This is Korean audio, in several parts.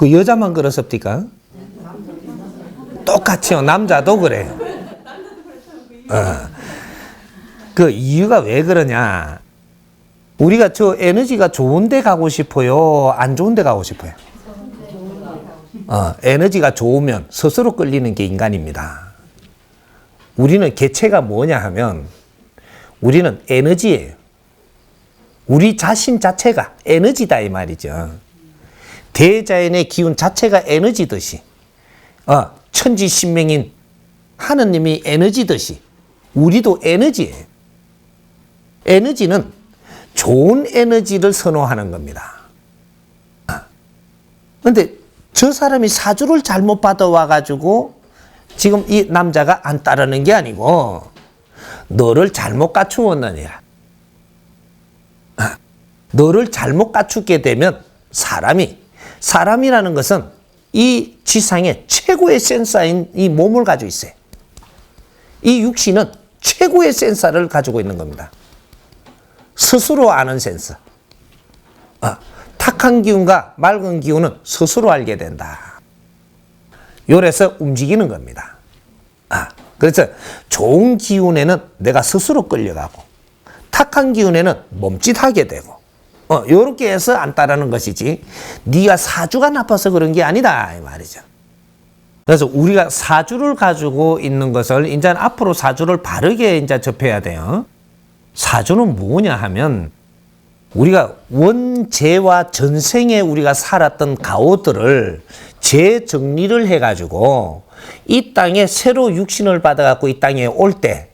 그 여자만 그렇습니까? 똑같이요. 남자도 그래요. 그 이유가 왜 그러냐? 우리가 저 에너지가 좋은 데 가고 싶어요? 안 좋은 데 가고 싶어요? 에너지가 좋으면 스스로 끌리는 게 인간입니다. 우리는 개체가 뭐냐 하면 우리는 에너지예요. 우리 자신 자체가 에너지다 이 말이죠. 대자연의 기운 자체가 에너지듯이 천지신명인 하느님이 에너지듯이 우리도 에너지예요. 에너지는 좋은 에너지를 선호하는 겁니다. 그런데 저 사람이 사주를 잘못 받아와가지고 지금 이 남자가 안 따르는 게 아니고 너를 잘못 갖추었느니라. 너를 잘못 갖추게 되면 사람이라는 것은 이 지상의 최고의 센서인 이 몸을 가지고 있어요. 이 육신은 최고의 센서를 가지고 있는 겁니다. 스스로 아는 센서. 탁한 기운과 맑은 기운은 스스로 알게 된다. 요래서 움직이는 겁니다. 그래서 좋은 기운에는 내가 스스로 끌려가고 탁한 기운에는 멈칫하게 되고 요렇게 해서 안 따르는 것이지 네가 사주가 나빠서 그런 게 아니다 이 말이죠. 그래서 우리가 사주를 가지고 있는 것을 이제 앞으로 사주를 바르게 이제 접해야 돼요. 사주는 뭐냐 하면 우리가 원재와 전생에 우리가 살았던 가오들을 재정리를 해가지고 이 땅에 새로 육신을 받아갖고 이 땅에 올 때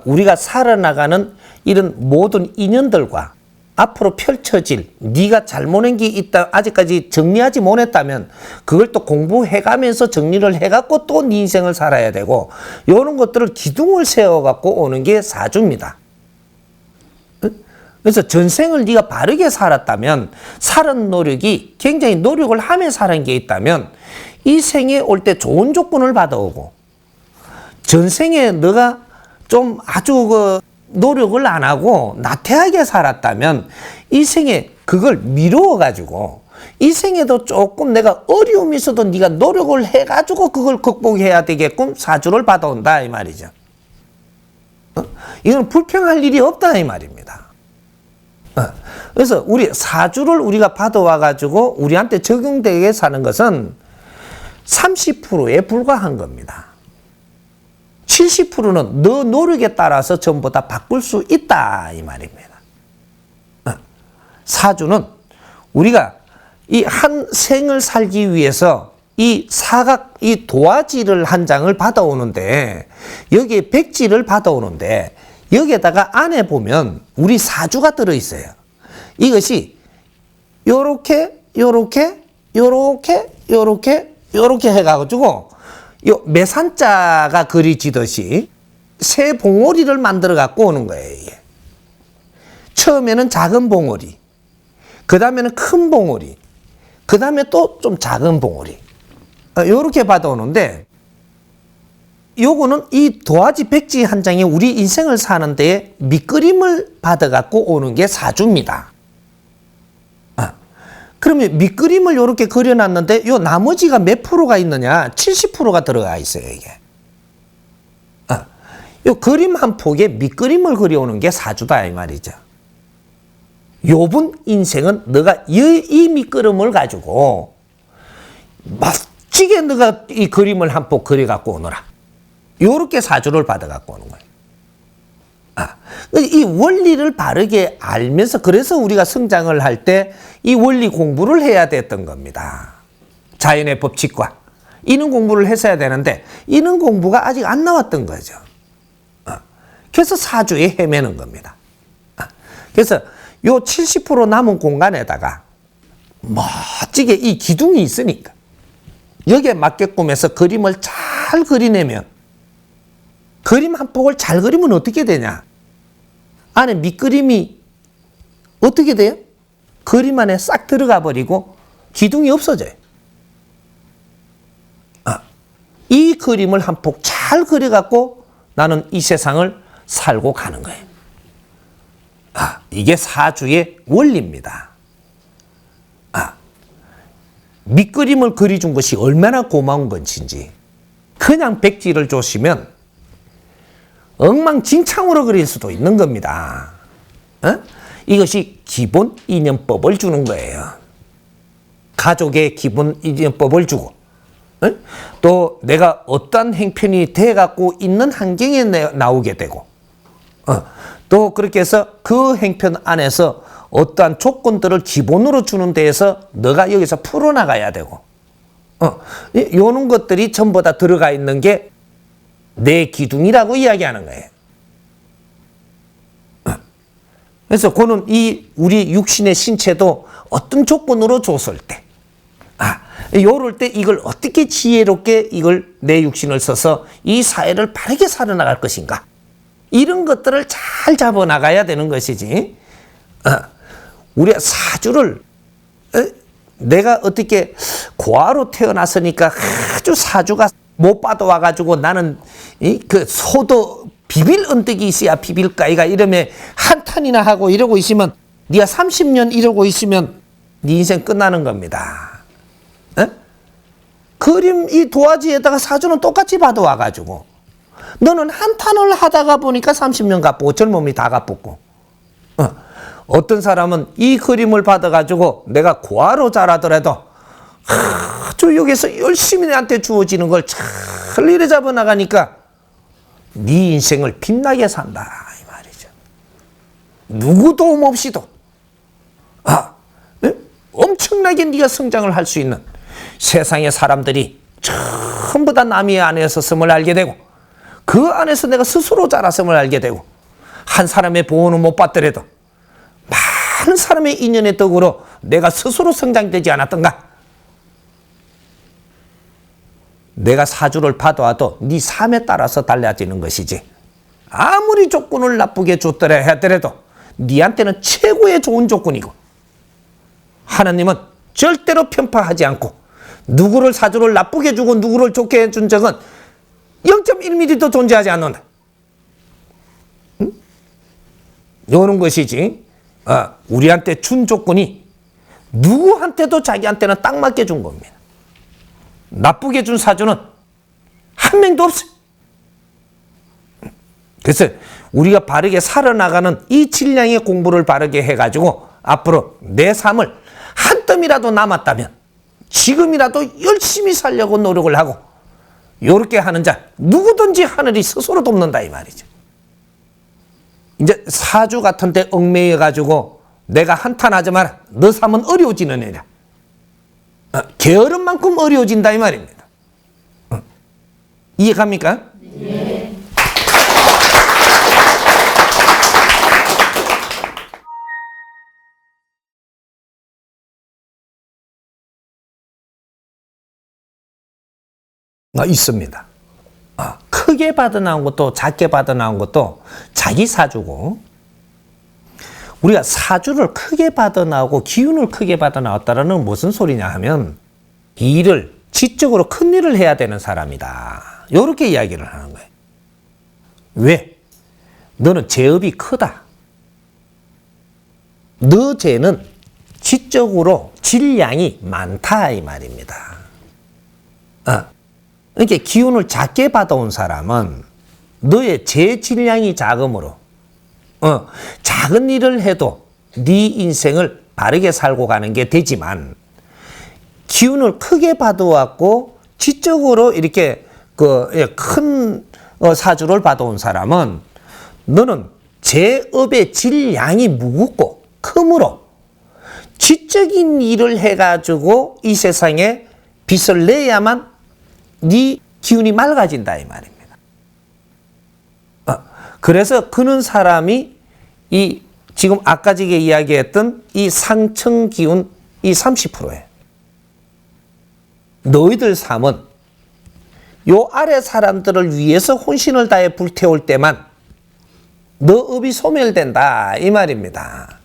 우리가 살아나가는 이런 모든 인연들과 앞으로 펼쳐질 네가 잘못한 게 있다 아직까지 정리하지 못했다면 그걸 또 공부해가면서 정리를 해갖고 또 네 인생을 살아야 되고 이런 것들을 기둥을 세워갖고 오는 게 사주입니다. 그래서 전생을 네가 바르게 살았다면 사는 노력이 굉장히 노력을 하며 사는 게 있다면 이 생에 올 때 좋은 조건을 받아오고 전생에 너가 좀 아주 노력을 안 하고 나태하게 살았다면 이 생에 그걸 미루어 가지고 이 생에도 조금 내가 어려움이 있어도 네가 노력을 해가지고 그걸 극복해야 되게끔 사주를 받아온다 이 말이죠. 이건 불평할 일이 없다 이 말입니다. 그래서 우리 사주를 우리가 받아와 가지고 우리한테 적용되게 사는 것은 30%에 불과한 겁니다. 70%는 너 노력에 따라서 전부 다 바꿀 수 있다 이 말입니다. 사주는 우리가 이 한 생을 살기 위해서 이 사각 이 도화지를 한 장을 받아오는데 여기에 백지를 받아오는데 여기에다가 안에 보면 우리 사주가 들어있어요. 이것이 요렇게 요렇게 요렇게 요렇게 요렇게 해가지고 요 매산자가 그려지듯이 새 봉오리를 만들어 갖고 오는 거예요. 이게. 처음에는 작은 봉오리, 그 다음에는 큰 봉오리, 그 다음에 또 좀 작은 봉오리 요렇게 받아오는데 요거는 이 도화지 백지 한 장에 우리 인생을 사는 데에 밑그림을 받아 갖고 오는 게 사주입니다. 그러면 밑그림을 이렇게 그려놨는데 요 나머지가 몇 프로가 있느냐? 70%가 들어가 있어요, 이게. 요 그림 한 폭에 밑그림을 그려오는 게 사주다 이 말이죠. 요번 인생은 너가 이 밑그림을 가지고 멋지게 너가 이 그림을 한 폭 그려갖고 오너라. 요렇게 사주를 받아갖고 오는 거예요. 이 원리를 바르게 알면서 그래서 우리가 성장을 할 때 이 원리 공부를 해야 됐던 겁니다. 자연의 법칙과 이런 공부를 했어야 되는데 이런 공부가 아직 안 나왔던 거죠. 그래서 사주에 헤매는 겁니다. 그래서 요 70% 남은 공간에다가 멋지게 이 기둥이 있으니까 여기에 맞게끔 해서 그림을 잘 그리내면 그림 한 폭을 잘 그리면 어떻게 되냐? 안에 밑그림이 어떻게 돼요? 그림 안에 싹 들어가 버리고 기둥이 없어져요. 이 그림을 한 폭 잘 그려갖고 나는 이 세상을 살고 가는 거예요. 이게 사주의 원리입니다. 밑그림을 그려준 것이 얼마나 고마운 건지. 그냥 백지를 줬으면 엉망진창으로 그릴 수도 있는 겁니다. 이것이 기본 인연법을 주는 거예요. 가족의 기본 인연법을 주고, 또 내가 어떤 행편이 돼갖고 있는 환경에 나오게 되고, 또 그렇게 해서 그 행편 안에서 어떠한 조건들을 기본으로 주는 데에서 너가 여기서 풀어나가야 되고, 요런 것들이 전부 다 들어가 있는 게 내 기둥이라고 이야기하는 거예요. 그래서 그는 이 우리 육신의 신체도 어떤 조건으로 줬을 때, 요럴 때 이걸 어떻게 지혜롭게 이걸 내 육신을 써서 이 사회를 바르게 살아나갈 것인가, 이런 것들을 잘 잡아나가야 되는 것이지. 우리가 사주를, 내가 어떻게 고아로 태어났으니까 아주 사주가 못 받아와가지고 나는 그 소도 비빌 언덕이 있어야 비빌까이가 이러면 한탄이나 하고 이러고 있으면, 네가 30년 이러고 있으면 네 인생 끝나는 겁니다. 그림 이 도화지에다가 사주는 똑같이 받아와가지고 너는 한탄을 하다가 보니까 30년 갚고 젊음이 다 갚고, 어떤 사람은 이 그림을 받아가지고 내가 고아로 자라더라도 아주 여기서 열심히 내한테 주어지는 걸 잘 이래 잡아나가니까 네 인생을 빛나게 산다 이 말이죠. 누구 도움 없이도 엄청나게 네가 성장을 할 수 있는 세상의 사람들이 전부 다 남의 안에 섰음을 알게 되고, 그 안에서 내가 스스로 자랐음을 알게 되고, 한 사람의 보호는 못 받더라도 많은 사람의 인연의 덕으로 내가 스스로 성장되지 않았던가. 내가 사주를 받아와도 네 삶에 따라서 달라지는 것이지, 아무리 조건을 나쁘게 줬더라 하더라도 네한테는 최고의 좋은 조건이고, 하나님은 절대로 편파하지 않고 누구를 사주를 나쁘게 주고 누구를 좋게 해준 적은 0.1mm도 존재하지 않는다. 이런 것이지. 우리한테 준 조건이 누구한테도 자기한테는 딱 맞게 준 겁니다. 나쁘게 준 사주는 한 명도 없어요. 그래서 우리가 바르게 살아나가는 이 질량의 공부를 바르게 해가지고 앞으로 내 삶을 한 뜸이라도 남았다면 지금이라도 열심히 살려고 노력을 하고, 이렇게 하는 자 누구든지 하늘이 스스로 돕는다 이 말이죠. 이제 사주 같은 데 얽매여 가지고 내가 한탄하지 마라, 너 삶은 어려워지는 애라, 게으른 만큼 어려워진다 이 말입니다. 이해갑니까? 네. 있습니다. 크게 받아나온 것도 작게 받아나온 것도 자기 사주고, 우리가 사주를 크게 받아나오고 기운을 크게 받아나왔다는 무슨 소리냐 하면, 일을 지적으로 큰 일을 해야 되는 사람이다, 이렇게 이야기를 하는 거예요. 왜? 너는 재업이 크다. 너 재는 지적으로 질량이 많다 이 말입니다. 그러니까 기운을 작게 받아온 사람은 너의 재 질량이 작으므로 작은 일을 해도 네 인생을 바르게 살고 가는 게 되지만, 기운을 크게 받아왔고 지적으로 이렇게 큰 사주를 받아온 사람은 너는 재업의 질량이 무겁고 크므로 지적인 일을 해가지고 이 세상에 빛을 내야만 네 기운이 맑아진다 이 말입니다. 그래서 그런 사람이 이 지금 아까 전에 이야기했던 이 상청 기운 이 30%예요. 너희들 삶은 요 아래 사람들을 위해서 혼신을 다해 불태울 때만 너 업이 소멸된다 이 말입니다.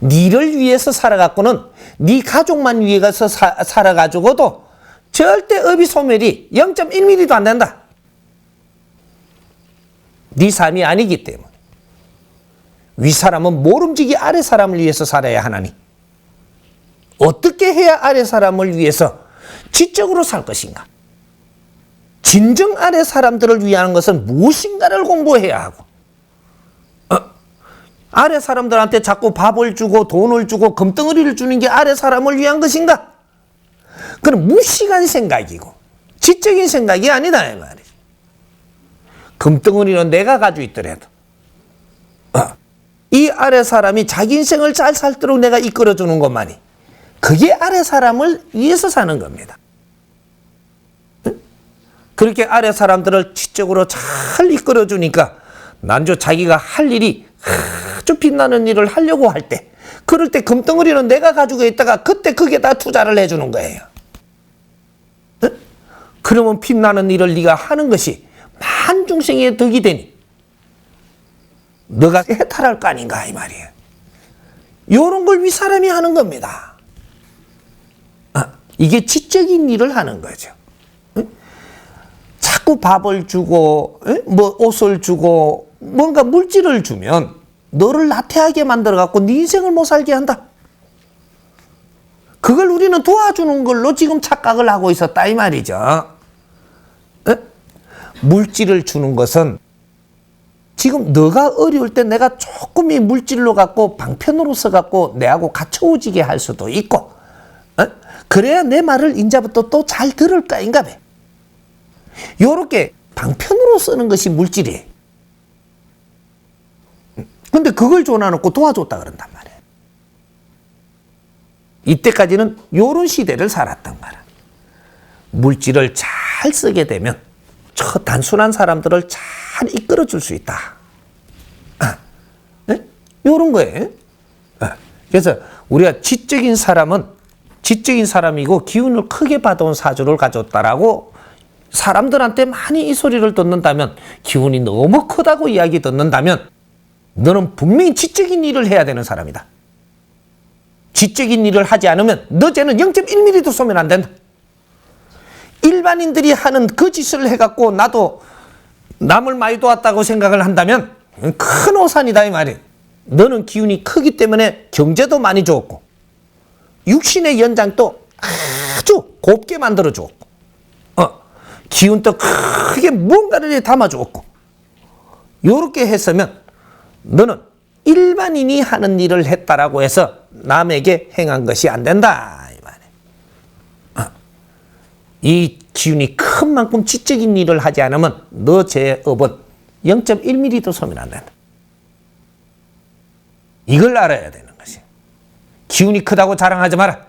니를 위해서 살아갖고는 네 가족만 위해서 살아가지고도 절대 업이 소멸이 0.1mm도 안 된다. 네 삶이 아니기 때문에. 위 사람은 모름지기 아래 사람을 위해서 살아야 하나니, 어떻게 해야 아래 사람을 위해서 지적으로 살 것인가? 진정 아래 사람들을 위한 것은 무엇인가를 공부해야 하고, 아래 사람들한테 자꾸 밥을 주고 돈을 주고 금덩어리를 주는 게 아래 사람을 위한 것인가? 그건 무식한 생각이고 지적인 생각이 아니다 이 말이지. 금덩어리는 내가 가지고 있더라도 이 아래 사람이 자기 인생을 잘 살도록 내가 이끌어주는 것만이 그게 아래 사람을 위해서 사는 겁니다. 그렇게 아래 사람들을 지적으로 잘 이끌어주니까 난조 자기가 할 일이 아주 빛나는 일을 하려고 할 때, 그럴 때 금덩어리는 내가 가지고 있다가 그때 그게다 투자를 해주는 거예요. 그러면 빛나는 일을 네가 하는 것이 만중생의 덕이 되니 너가 해탈할 거 아닌가 이 말이에요. 이런 걸 윗사람이 하는 겁니다. 이게 지적인 일을 하는 거죠. 자꾸 밥을 주고 뭐 옷을 주고 뭔가 물질을 주면 너를 나태하게 만들어 갖고 네 인생을 못 살게 한다. 그걸 우리는 도와주는 걸로 지금 착각을 하고 있었다 이 말이죠. 물질을 주는 것은 지금 너가 어려울 때 내가 조금 이 물질로 갖고 방편으로 써갖고 내하고 갇혀오지게 할 수도 있고, 그래야 내 말을 인자부터 또 잘 들을까 인가 봐. 요렇게 방편으로 쓰는 것이 물질이에요. 근데 그걸 줘놔놓고 도와줬다 그런단 말이에요. 이때까지는 요런 시대를 살았단 말이에요. 물질을 잘 쓰게 되면 저 단순한 사람들을 잘 이끌어줄 수 있다. 요런 거예요. 그래서 우리가 지적인 사람은 지적인 사람이고 기운을 크게 받아온 사주를 가졌다라고 사람들한테 많이 이 소리를 듣는다면, 기운이 너무 크다고 이야기 듣는다면 너는 분명히 지적인 일을 해야 되는 사람이다. 지적인 일을 하지 않으면 너 쟤는 0.1mm도 쏘면 안 된다. 일반인들이 하는 그 짓을 해갖고 나도 남을 많이 도왔다고 생각을 한다면 큰 오산이다 이 말이에요. 너는 기운이 크기 때문에 경제도 많이 주었고 육신의 연장도 아주 곱게 만들어 주었고 기운도 크게 뭔가를 담아 주었고, 요렇게 했으면 너는 일반인이 하는 일을 했다라고 해서 남에게 행한 것이 안 된다 이 말이에요. 이 기운이 큰 만큼 지적인 일을 하지 않으면 너 제 업은 0.1mm도 쏘면 안 된다. 이걸 알아야 되는 것이. 기운이 크다고 자랑하지 마라.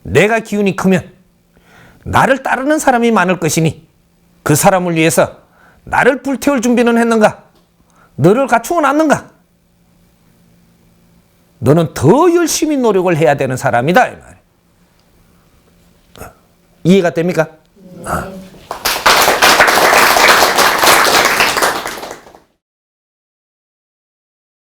내가 기운이 크면 나를 따르는 사람이 많을 것이니 그 사람을 위해서 나를 불태울 준비는 했는가? 너를 갖추어 놨는가? 너는 더 열심히 노력을 해야 되는 사람이다 이 말이에요. 이해가 됩니까?